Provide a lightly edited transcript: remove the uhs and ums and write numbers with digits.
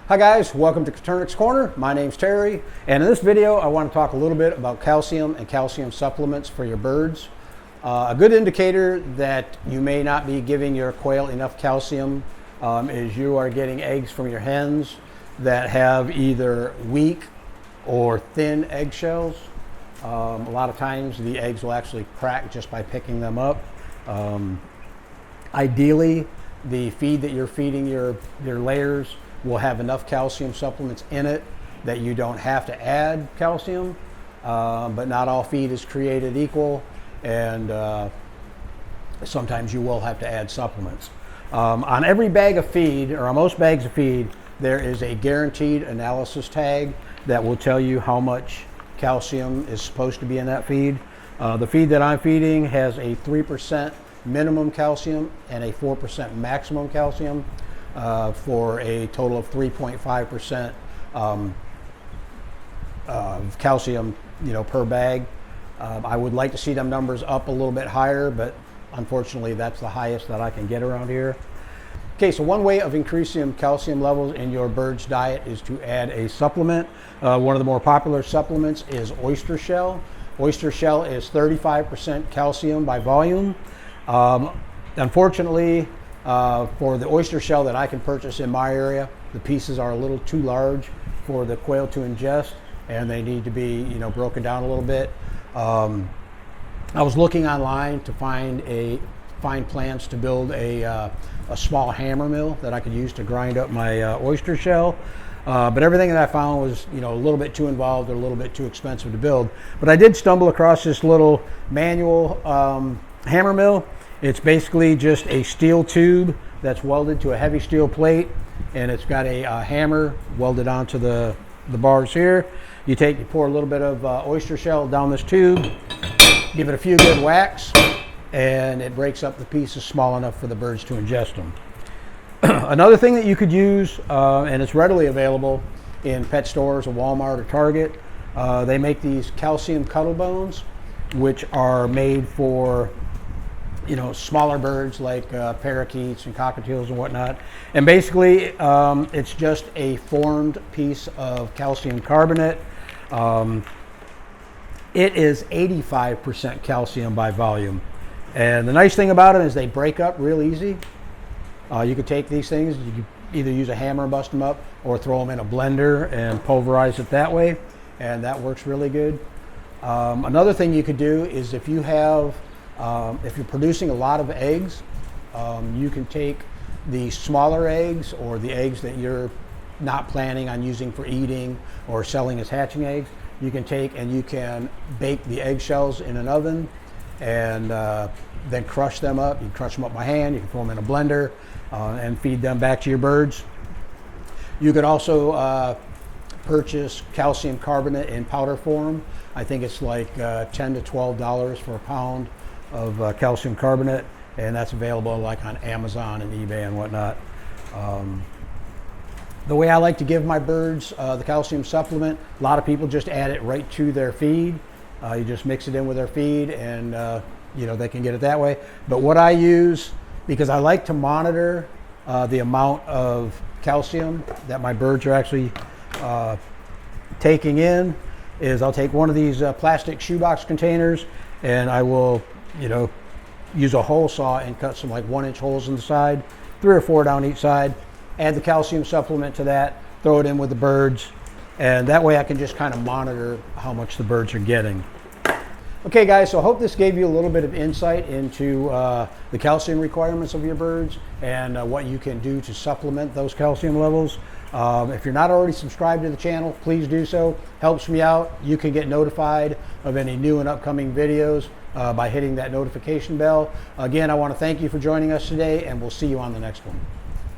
Hi guys, welcome to Coturnix Corner. My name's Terry, and in this video I want to talk a little bit about calcium and calcium supplements for your birds. A good indicator that you may not be giving your quail enough calcium is you are getting eggs from your hens that have either weak or thin eggshells. A lot of times the eggs will actually crack just by picking them up. Ideally, the feed that you're feeding your layers will have enough calcium supplements in it that you don't have to add calcium, but not all feed is created equal, and sometimes you will have to add supplements. On every bag of feed, or on most bags of feed, there is a guaranteed analysis tag that will tell you how much calcium is supposed to be in that feed. The feed that I'm feeding has a 3% minimum calcium and a 4% maximum calcium, for a total of 3.5% of calcium, per bag. I would like to see them numbers up a little bit higher, but unfortunately that's the highest that I can get around here. Okay, so one way of increasing calcium levels in your bird's diet is to add a supplement. One of the more popular supplements is oyster shell. Oyster shell is 35% calcium by volume. Unfortunately, for the oyster shell that I can purchase in my area, the pieces are a little too large for the quail to ingest, and they need to be, broken down a little bit. I was looking online to find plans to build a small hammer mill that I could use to grind up my oyster shell. But everything that I found was, a little bit too involved or a little bit too expensive to build. But I did stumble across this little manual hammer mill. It's basically just a steel tube that's welded to a heavy steel plate, and it's got a hammer welded onto the bars here. You pour a little bit of oyster shell down this tube, give it a few good whacks, and it breaks up the pieces small enough for the birds to ingest them. Another thing that you could use, and it's readily available in pet stores, or Walmart or Target, they make these calcium cuddle bones, which are made for smaller birds like parakeets and cockatiels and whatnot. And basically, it's just a formed piece of calcium carbonate. It is 85% calcium by volume. And the nice thing about them is they break up real easy. You could take these things, you could either use a hammer and bust them up, or throw them in a blender and pulverize it that way. And that works really good. Another thing you could do is if you're producing a lot of eggs, you can take the smaller eggs, or the eggs that you're not planning on using for eating or selling as hatching eggs. You can take and you can bake the eggshells in an oven, and then crush them up. You can crush them up by hand, you can throw them in a blender, and feed them back to your birds. You could also purchase calcium carbonate in powder form. I think it's like $10 to $12 for a pound of calcium carbonate, and that's available like on Amazon and eBay and whatnot. The way I like to give my birds the calcium supplement, a lot of people just add it right to their feed. You just mix it in with their feed, and they can get it that way. But what I use, because I like to monitor the amount of calcium that my birds are actually taking in, is I'll take one of these plastic shoebox containers, and I will use a hole saw and cut some like 1-inch holes in the side, 3 or 4 down each side, add the calcium supplement to that, throw it in with the birds, and that way I can just kind of monitor how much the birds are getting. Okay guys, so I hope this gave you a little bit of insight into the calcium requirements of your birds, and what you can do to supplement those calcium levels. If you're not already subscribed to the channel, please do so. Helps me out. You can get notified of any new and upcoming videos by hitting that notification bell. Again, I want to thank you for joining us today, and we'll see you on the next one.